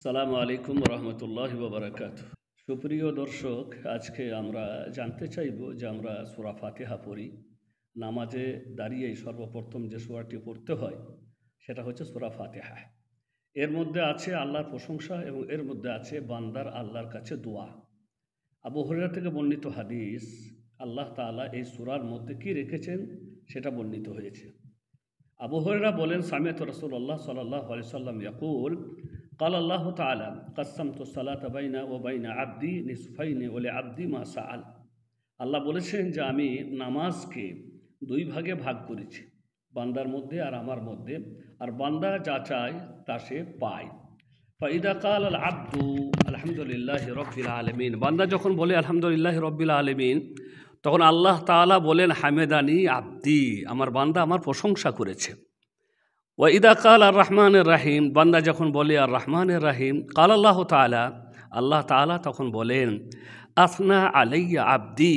সালামু আলাইকুম রহমতুল্লাহি ওয়া বারাকাতুহু। সুপ্রিয় দর্শক, আজকে আমরা জানতে চাইব যে আমরা সূরা ফাতিহা পড়ি। নামাজে দাঁড়িয়েই সর্বপ্রথম যে সূরাটি পড়তে হয় সেটা হচ্ছে সূরা ফাতিহা। এর মধ্যে আছে আল্লাহর প্রশংসা এবং এর মধ্যে আছে বান্দার আল্লাহর কাছে দোয়া। আবু হুরায়রা থেকে বর্ণিত হাদিস, আল্লাহ তাআলা এই সূরার মধ্যে কি রেখেছেন সেটা বর্ণিত হয়েছে। আবু হুরায়রা বলেন, সামিআতু রাসূলুল্লাহ সাল্লাল্লাহু আলাইহি ওয়াসাল্লাম ইয়াকুল قال الله تعالى قسمت الصلاة بيني وبين عبدي نصفين ولعبدي ما سأل। আল্লাহ বলেছেন যে আমি নামাজকে দুই ভাগে ভাগ করেছি, বান্দার মধ্যে আর আমার মধ্যে, আর বান্দা যা চায় তা সে পায়। ফাইদা কাল আল আব্দু আলহামদুলিল্লাহি রব্বিল আলামিন, বান্দা যখন বলে আলহামদুলিল্লাহি রব্বিল আলামিন, তখন আল্লাহ তাআলা বলেন হামেদানি আব্দি, আমার বান্দা আমার প্রশংসা করেছে। ওয়াইদা কাল আর রহমানের রাহিম, বান্দা যখন বলে আর রহমানের রাহিম, কাল আল্লাহ তাআলা, আল্লাহ তাআলা তখন বলেন আসনা আলাইয়া আব্দি,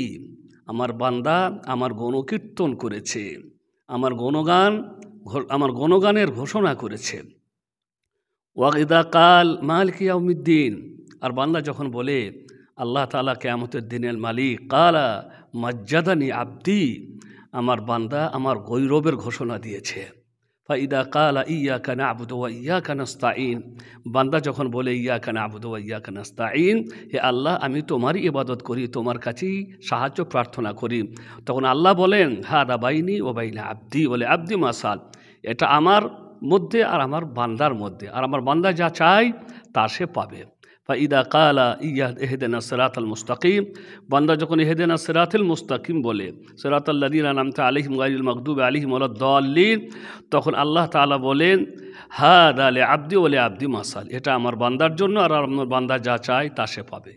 আমার বান্দা আমার গণকীর্তন করেছে, আমার গণগানের ঘোষণা করেছে। ওয়াইদা কাল মালিক ইয়াউমিদ্দিন, আর বান্দা যখন বলে আল্লাহ তাআলা কিয়ামতের দিনের মালিক, কালা মাজ্জাদানি আব্দি, আমার বান্দা আমার গৌরবের ঘোষণা দিয়েছে। ফাইদা কালা ইয়াকা না'বুদু ওয়া ইয়াকা নাস্তাঈন, বান্দা যখন বলে ইয়াকা না'বুদু ওয়া ইয়াকা নাস্তাঈন, হে আল্লাহ আমি তোমারই ইবাদত করি, তোমার কাছেই সাহায্য প্রার্থনা করি, তখন আল্লাহ বলেন হাদা বাইনি ওয়া বাইনা আব্দি ওয়ালি আব্দি মা সাল, এটা আমার মধ্যে আর আমার বান্দার মধ্যে, আর আমার বান্দা যা চায় তা সে পাবে। ফাইদা কালা ইহদিনা সিরাতাল মুস্তাকিম, বান্দা যখন ইহদিনা সিরাতাল মুস্তাকিম বলে, সিরাতাল্লাযীনা আন'আমতা আলাইহিম গায়রিল মাগদুবি আলাইহিম ওয়ালাদ-দাল্লিন, তখন আল্লাহ তাআলা বলেন হাদা লিআবদি ওয়া লিআবদি মা সাল, এটা আমার বান্দার জন্য আর আমার বান্দা যা চায় তা সে পাবে।